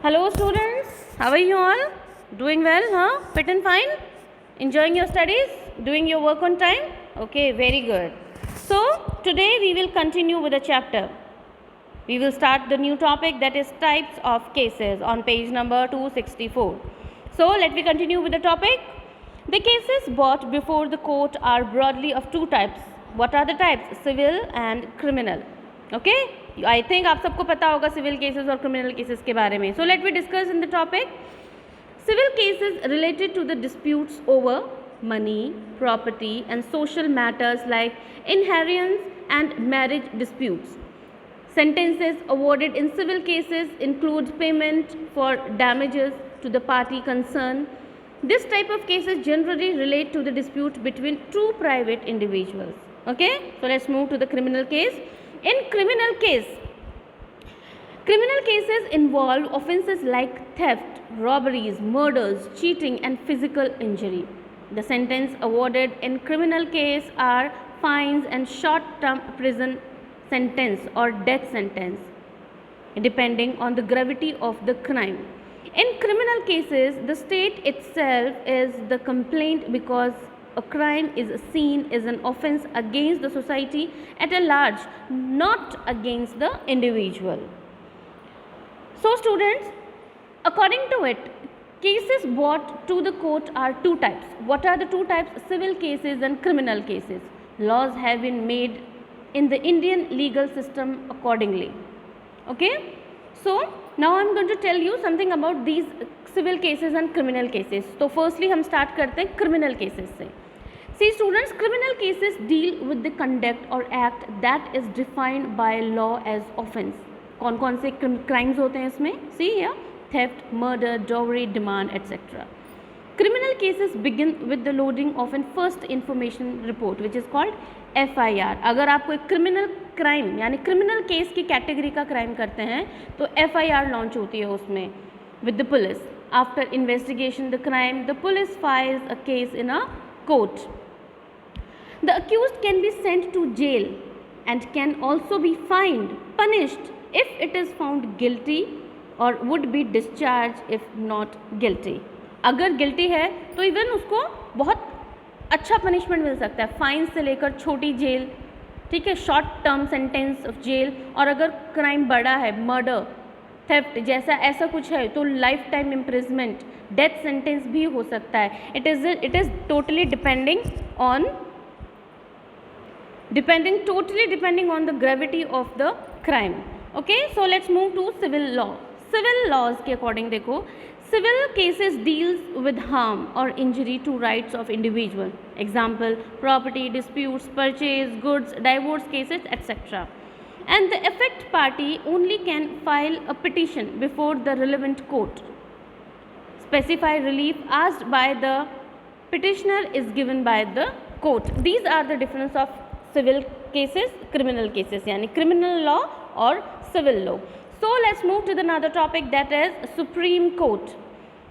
Hello students, how are you all? Doing well, huh? Fit and fine? Enjoying your studies? Doing your work on time? Okay, very good. So, today we will continue with the chapter. We will start the new topic, that is types of cases, on page number 264. So, let me continue with the topic. The cases brought before the court are broadly of two types. What are the types? Civil and criminal. Okay? I think आप सबको पता होगा civil cases और criminal cases के बारे में. So, let me discuss in the topic. Civil cases related to the disputes over money, property and social matters like inheritance and marriage disputes. Sentences awarded in civil cases include payment for damages to the party concerned. This type of cases generally relate to the dispute between two private individuals. Okay, so let's move to the criminal case. In criminal cases involve offences like theft, robberies, murders, cheating and physical injury. The sentence awarded in criminal case are fines and short-term prison sentence or death sentence, depending on the gravity of the crime. In criminal cases, the state itself is the complainant because a crime is seen as an offence against the society at a large, not against the individual. So students, according to it, cases brought to the court are two types. What are the two types? Civil cases and criminal cases. Laws have been made in the Indian legal system accordingly. Okay? So, now I am going to tell you something about these civil cases and criminal cases. So, firstly हम start करते हैं criminal cases से. See students, criminal cases deal with the conduct or act that is defined by law as offence. कौन कौन से crimes होते हैं इसमें? See here, theft, murder, dowry, demand, etc. Criminal cases begin with the loading of a first information report which is called FIR. अगर आप कोई criminal crime यानी criminal case की category का crime करते हैं तो FIR launch होती है उसमें with the police. After investigation the crime, the police files a case in a court. The accused can be sent to jail and can also be fined, punished if it is found guilty or would be discharged if not guilty. अगर guilty है तो even उसको बहुत अच्छा punishment मिल सकता है, fine से लेकर छोटी जेल, ठीक है, शॉर्ट टर्म सेंटेंस ऑफ जेल, और अगर क्राइम बड़ा है, मर्डर, थेफ्ट जैसा ऐसा कुछ है तो life time imprisonment, death sentence भी हो सकता है. It is totally depending on the gravity of the crime. Okay, so let's move to civil law. Civil laws के अकॉर्डिंग देखो, civil cases deals with harm or injury to rights of individual. Example, property disputes, purchase, goods, divorce cases, etc. And the affected party only can file a petition before the relevant court. Specified relief asked by the petitioner is given by the court. These are the difference of civil cases, criminal cases, यानी criminal law और civil law. So let's move to another topic, that is Supreme Court.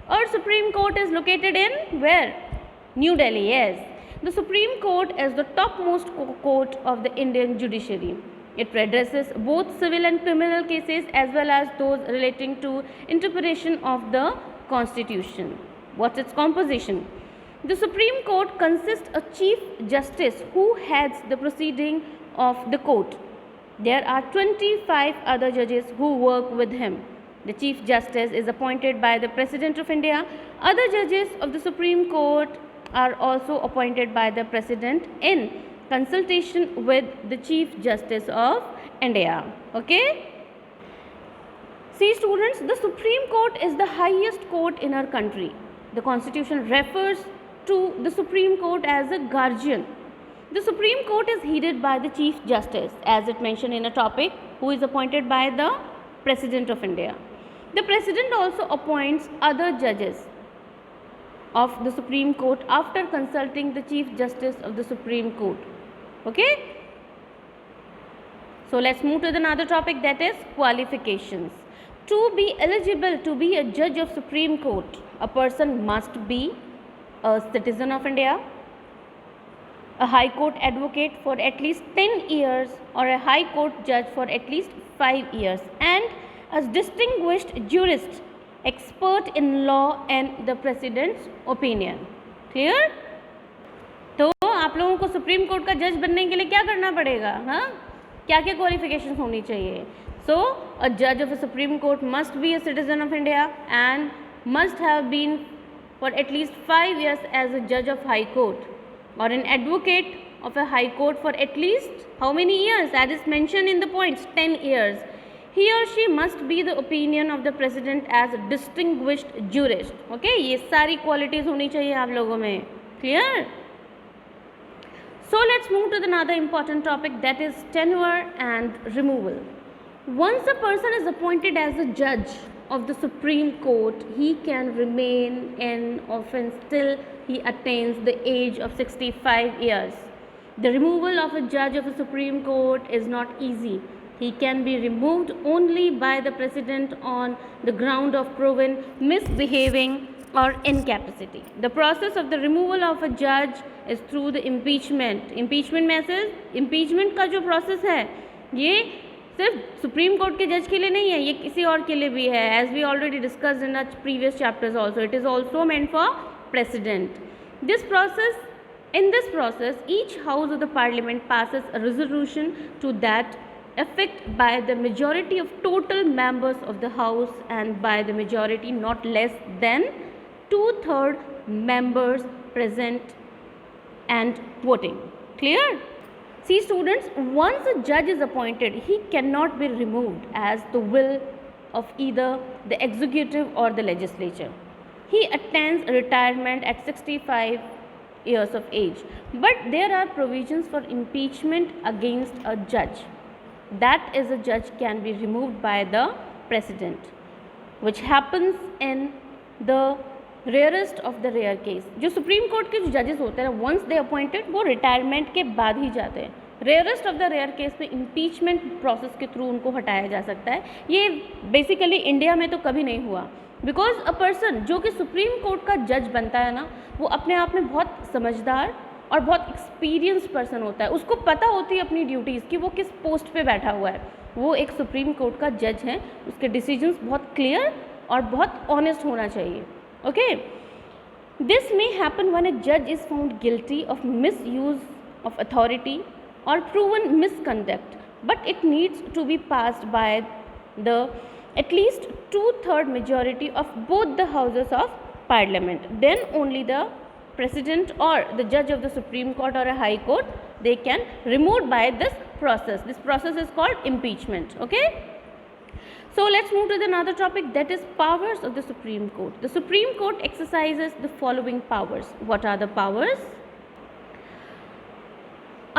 Our Supreme Court is located in where? New Delhi, yes. The Supreme Court is the topmost court of the Indian judiciary. It addresses both civil and criminal cases as well as those relating to interpretation of the Constitution. What's its composition? The Supreme Court consists of Chief Justice who heads the proceeding of the court. There are 25 other judges who work with him. The Chief Justice is appointed by the President of India. Other judges of the Supreme Court are also appointed by the President in consultation with the Chief Justice of India. Okay? See students, the Supreme Court is the highest court in our country. The Constitution refers to the Supreme Court as a guardian. The Supreme Court is headed by the Chief Justice, as it mentioned in a topic, who is appointed by the President of India. The President also appoints other judges of the Supreme Court after consulting the Chief Justice of the Supreme Court. Okay? So let's move to another topic, that is qualifications. To be eligible to be a judge of Supreme Court, a person must be a citizen of India, a High Court advocate for at least 10 years or a High Court judge for at least 5 years, and a distinguished jurist expert in law and the president's opinion. Clear? तो आप लोगों को supreme court का जज बनने के लिए क्या करना पड़ेगा? हाँ, क्या क्या क्वालिफिकेशंस होनी चाहिए? So a judge of a Supreme Court must be a citizen of India and must have been for at least 5 years as a judge of High Court, or an advocate of a High Court for at least how many years? That is mentioned in the points, 10 years. He or she must be the opinion of the president as a distinguished jurist. Okay, ये सारी qualities होनी चाहिए आप लोगों में. Clear? So let's move to another important topic, that is tenure and removal. Once a person is appointed as a judge of the Supreme Court, he can remain in office till he attains the age of 65 years. The removal of a judge of a Supreme Court is not easy. He can be removed only by the president on the ground of proven misbehaving or incapacity. The process of the removal of a judge is through the impeachment. Impeachment का जो process है, ये सिर्फ supreme court के जज के लिए नहीं है, ये किसी और के लिए भी है. As we already discussed in previous chapters also, it is also meant for president. In this process, each house of the parliament passes a resolution to that effect by the majority of total members of the house and by the majority not less than 2/3 members present and voting. Clear? See students, once a judge is appointed, he cannot be removed as the will of either the executive or the legislature. He attains retirement at 65 years of age. But there are provisions for impeachment against a judge. That is, a judge can be removed by the president, which happens in the rarest of the rare case. जो supreme court के जो जजेस होते हैं, once they appointed, वो retirement के बाद ही जाते हैं. Rarest of the rare case में इम्पीचमेंट प्रोसेस के थ्रू उनको हटाया जा सकता है. ये बेसिकली इंडिया में तो कभी नहीं हुआ, बिकॉज अ पर्सन जो कि सुप्रीम कोर्ट का जज बनता है ना, वो अपने आप में बहुत समझदार और बहुत एक्सपीरियंस पर्सन होता है. उसको पता होती है अपनी ड्यूटीज़ कि वो किस पोस्ट पे बैठा हुआ है. वो एक सुप्रीम कोर्ट का जज है, उसके डिसीजंस बहुत क्लियर और बहुत ऑनेस्ट होना चाहिए. Okay, this may happen when a judge is found guilty of misuse of authority or proven misconduct, but it needs to be passed by the at least 2/3 majority of both the houses of parliament. Then only the president or the judge of the Supreme Court or a High Court, they can removed by this process. This process is called impeachment. Okay. So let's move to another topic, that is powers of the Supreme Court. The Supreme Court exercises the following powers. What are the powers?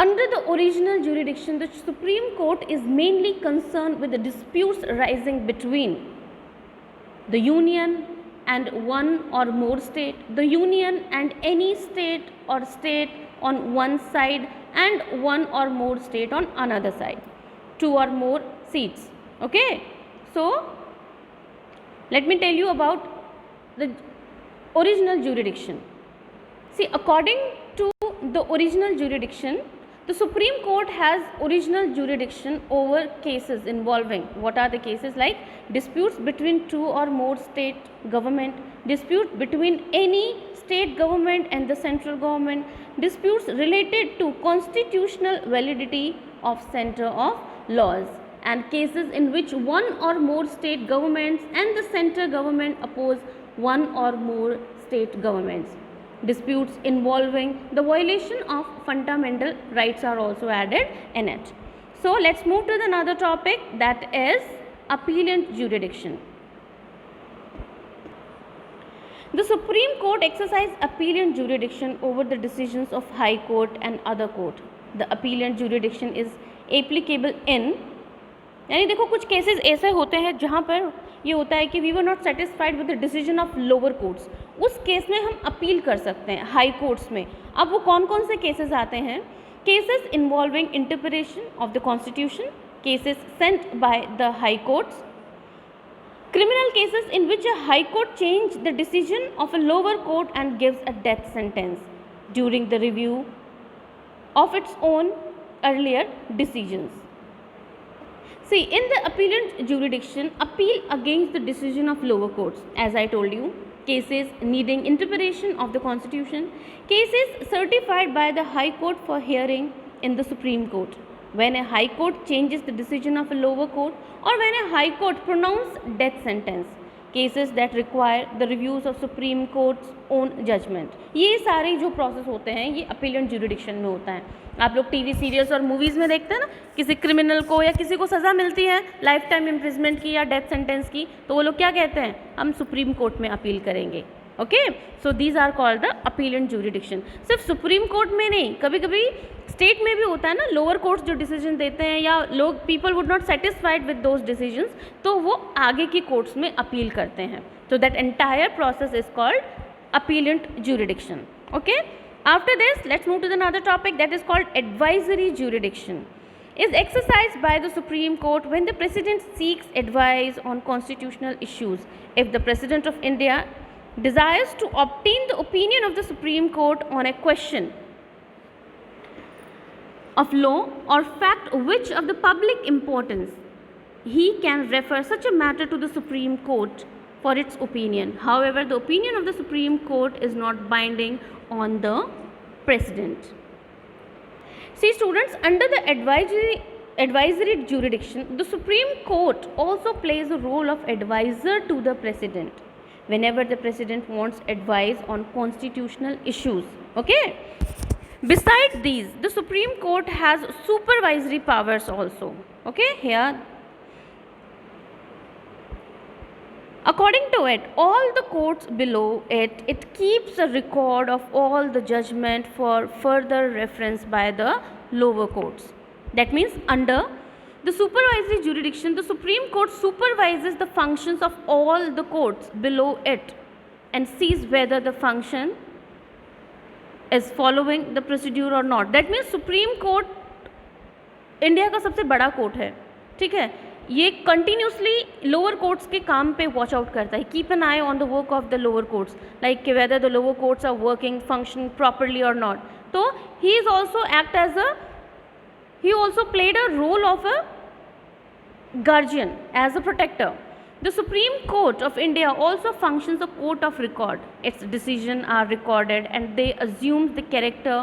Under the original jurisdiction, the Supreme Court is mainly concerned with the disputes arising between the Union and one or more state, the Union and any state or state on one side and one or more state on another side, 2 or more seats. Okay. So let me tell you about the original jurisdiction. See, according to the original jurisdiction, the Supreme Court has original jurisdiction over cases involving, what are the cases? Like disputes between 2 or more state government, dispute between any state government and the central government, disputes related to constitutional validity of center of laws, and cases in which one or more state governments and the central government oppose one or more state governments. Disputes involving the violation of fundamental rights are also added in it. So let's move to another topic, that is appellant jurisdiction. The Supreme Court exercises appellant jurisdiction over the decisions of High Court and other court. The appellant jurisdiction is applicable in, यानी देखो कुछ cases ऐसे होते हैं जहाँ पर ये होता है कि we were not satisfied with the decision of lower courts. उस केस में हम अपील कर सकते हैं हाई कोर्ट्स में. अब वो कौन कौन से केसेस आते हैं? Cases involving interpretation of the constitution, cases sent by the high courts, criminal cases in which a high court changed the decision of a lower court and gives a death sentence during the review of its own earlier decisions. See, in the appellant jurisdiction, appeal against the decision of lower courts, as I told you, cases needing interpretation of the constitution, cases certified by the High Court for hearing in the Supreme Court, when a High Court changes the decision of a lower court, or when a High Court pronounces death sentence, cases that require the reviews of Supreme Court's own judgment. ये सारे जो process होते हैं ये appellate jurisdiction में होता है. आप लोग टीवी सीरियल्स और मूवीज़ में देखते हैं ना, किसी क्रिमिनल को या किसी को सज़ा मिलती है लाइफ टाइम इम्प्रिजमेंट की या डेथ सेंटेंस की, तो वो लोग क्या कहते हैं, हम सुप्रीम कोर्ट में अपील करेंगे. Okay, so these are called the appellate jurisdiction. सिर्फ सुप्रीम कोर्ट में नहीं, कभी कभी स्टेट में भी होता है ना, लोअर कोर्ट्स जो डिसीजन देते हैं या लोग people would not satisfied with those decisions, तो वो आगे की कोर्ट्स में अपील करते हैं. So that entire process is called appellant jurisdiction. Okay. After this, let's move to another topic that is called advisory jurisdiction. Is exercised by the Supreme Court when the President seeks advice on constitutional issues. If the President of India desires to obtain the opinion of the Supreme Court on a question of law or fact which of the public importance, he can refer such a matter to the Supreme Court for its opinion. However, the opinion of the Supreme Court is not binding on the President. See students, under the advisory jurisdiction, the Supreme Court also plays a role of advisor to the President whenever the President wants advice on constitutional issues. Okay. Besides these, the Supreme Court has supervisory powers also. Okay, here according to it, all the courts below it, it keeps a record of all the judgment for further reference by the lower courts. That means under the supervisory jurisdiction, the Supreme Court supervises the functions of all the courts below it and sees whether the function is following the procedure or not. That means Supreme Court India का सबसे बड़ा court है, ठीक है. ये continuously lower courts के काम पे वॉच आउट करता है, keep an eye on the work of the lower courts, like whether the lower courts are working functioning properly और नॉट. तो he is also act as a, he also played a role of a guardian as a protector. The Supreme Court of India also functions a court of record. Its decisions are recorded and they assume the character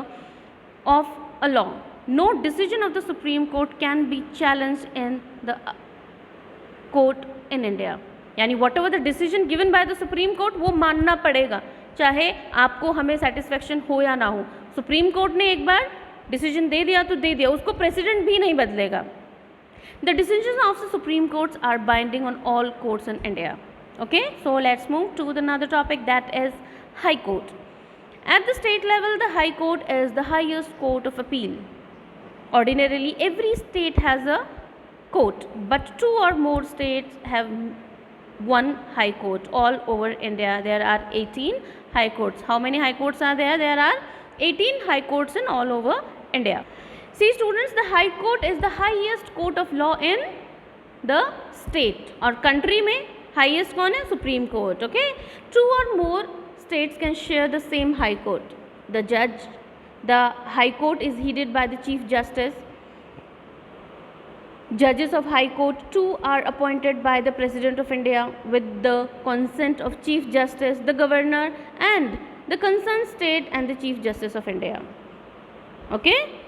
of a law. No decision of the Supreme Court can be challenged in the court in India. यानी whatever the decision given by the Supreme Court वो मानना पड़ेगा, चाहे आपको हमें satisfaction हो या ना हो. सुप्रीम कोर्ट ने एक बार डिसीजन दे दिया तो दे दिया, उसको प्रेसिडेंट भी नहीं बदलेगा. The decisions of the Supreme Courts are binding on all courts in India. Okay, so let's move to another topic, that is High Court. At the state level, the High Court is the highest court of appeal. Ordinarily, every state has a court, but 2 or more states have one High Court. All over India, there are 18 High Courts. How many High Courts are there? There are 18 High Courts in all over India. See students, the High Court is the highest court of law in the state. और country में highest कौन है? Supreme Court. Okay, 2 or more states can share the same High Court. The High Court is headed by the Chief Justice. Judges of High Court too are appointed by the President of India with the consent of Chief Justice, the Governor, and the concerned state and the Chief Justice of India. Okay.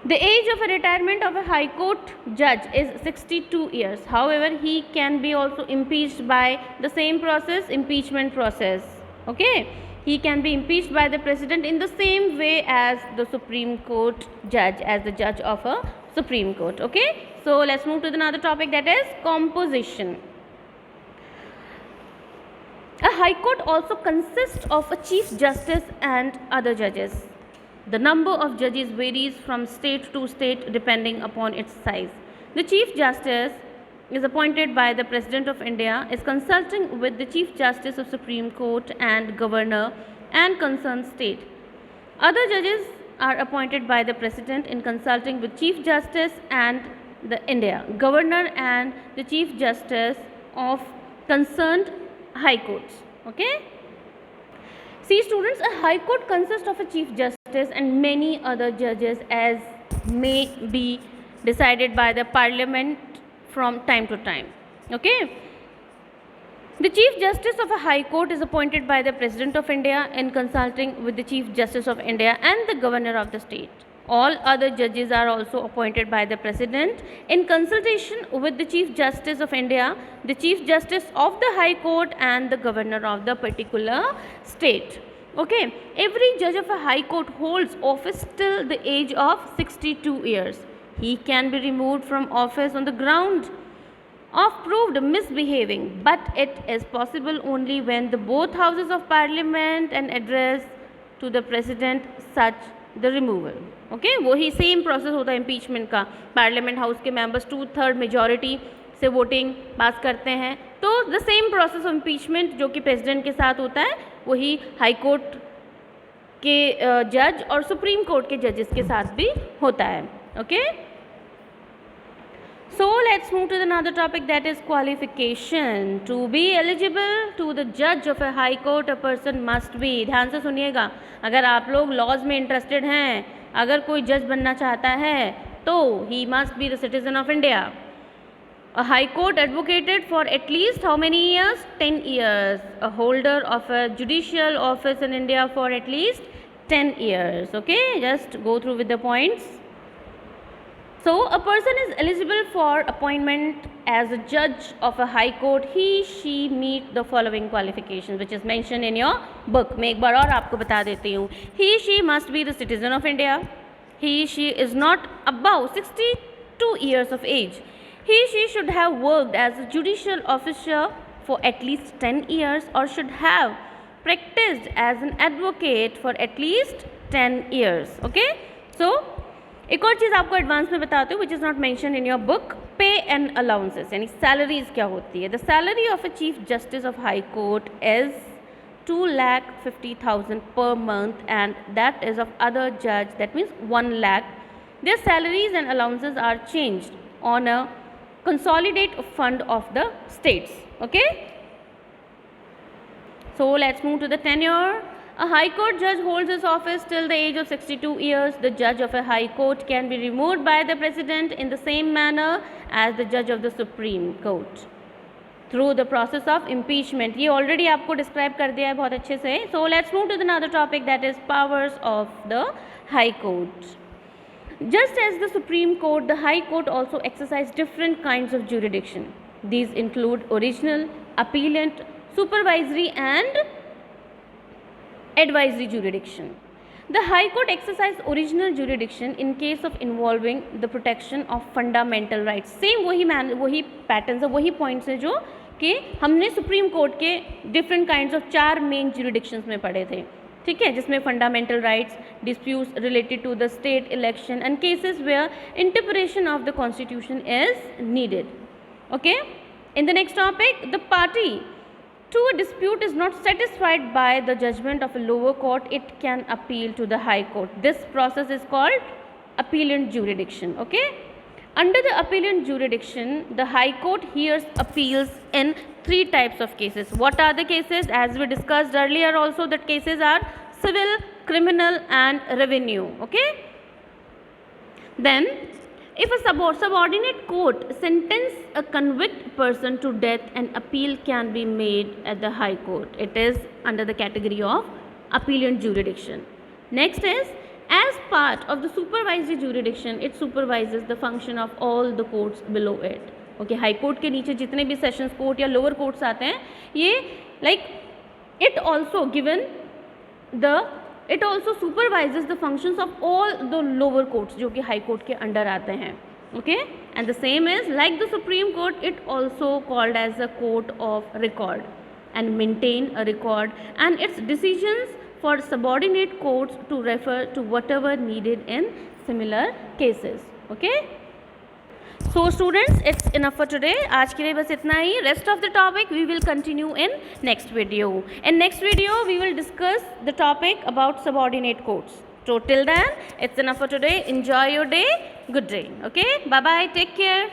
The age of a retirement of a High Court judge is 62 years. However, he can be also impeached by the same process, impeachment process. Okay. He can be impeached by the President in the same way as the Supreme Court judge, as the judge of a Supreme Court. Okay. So let's move to another topic, that is composition. A High Court also consists of a Chief Justice and other judges. The number of judges varies from state to state depending upon its size. The Chief Justice is appointed by the President of India, is consulting with the Chief Justice of Supreme Court and Governor and concerned state. Other judges are appointed by the President in consulting with Chief Justice and the India, Governor and the Chief Justice of concerned High Courts. Okay. See students, a High Court consists of a Chief Justice and many other judges as may be decided by the parliament from time to time. Okay. The Chief Justice of a High Court is appointed by the President of India in consulting with the Chief Justice of India and the Governor of the state. All other judges are also appointed by the President in consultation with the Chief Justice of India, the Chief Justice of the High Court and the Governor of the particular state. Okay, every judge of a High Court holds office till the age of 62 years. He can be removed from office on the ground of proved misbehaving, but it is possible only when the both houses of parliament and address to the president such the removal. Okay, वही same process होता है impeachment का. Parliament house के members 2/3 majority से voting पास करते हैं, तो the same process of impeachment जो कि प्रेसिडेंट के साथ होता है वही हाई कोर्ट के जज और सुप्रीम कोर्ट के जजेस के साथ भी होता है. Okay, so let's move to another topic, that is qualification. To be eligible to the judge of a high court a person must be, ध्यान से सुनिएगा, अगर आप लोग लॉज में इंटरेस्टेड हैं, अगर कोई जज बनना चाहता है तो he must be the citizen of India. A high court advocated for at least how many years? 10 years. A holder of a judicial office in India for at least 10 years. Okay, just go through with the points. So a person is eligible for appointment as a judge of a high court. She meet the following qualifications which is mentioned in your book. मैं एक बार और आपको बता देती हूँ. She must be the citizen of India. She is not above 62 years of age. She should have worked as a judicial officer for at least 10 years or should have practiced as an advocate for at least 10 years. Okay, so एक और चीज़ आपको advance में बताती हूँ which is not mention in your book, पे and allowances, यानी salaries क्या होती है. The salary of a chief justice of high court is 2,50,000 per month and that is of other judge, that means 1 lakh. Their salaries and allowances are changed on a consolidated fund of the states. Okay, so let's move to the tenure. A high court judge holds his office till the age of 62 years. The judge of a high court can be removed by the president in the same manner as the judge of the supreme court through the process of impeachment. ये already आपको describe कर दिया है बहुत अच्छे से. So let's move to another topic, that is powers of the high court. Just as the supreme court, the high court also exercise different kinds of jurisdiction. These include original, appellate, supervisory and advisory jurisdiction. The High Court exercise original jurisdiction in case of involving the protection of fundamental rights. Same वही patterns है, वही points है जो कि हमने supreme court के different kinds of 4 main jurisdictions में पढ़े थे. ठीक है, जिसमें fundamental rights, disputes related to the state election and cases where interpretation of the constitution is needed. Okay, in the next topic, the party to a dispute is not satisfied by the judgment of a lower court, it can appeal to the high court. This process is called appellant jurisdiction. Okay, under the appellant jurisdiction, the high court hears appeals in 3 types of cases. What are the cases? As we discussed earlier also, that cases are civil, criminal and revenue. Okay, then if a subordinate court sentence a convict person to death, an appeal can be made at the high court. It is under the category of appellant jurisdiction. Next is, as part of the supervisory jurisdiction, it supervises the function of all the courts below it. Okay, high court के नीचे जितने भी sessions court या lower courts आते हैं, ये like it also given the it also supervises the functions of all the lower courts जो कि हाई कोर्ट के अंडर आते हैं. Okay, and the same is like the Supreme Court, it also called as a court of record and maintain a record and its decisions for subordinate courts to refer to whatever needed in similar cases. Okay, so students, it's enough for today. आज के लिए बस इतना ही. Rest of the topic we will continue in next video. In next video we will discuss the topic about subordinate courts. So till then, it's enough for today. Enjoy your day. Good day. Okay, bye bye, take care.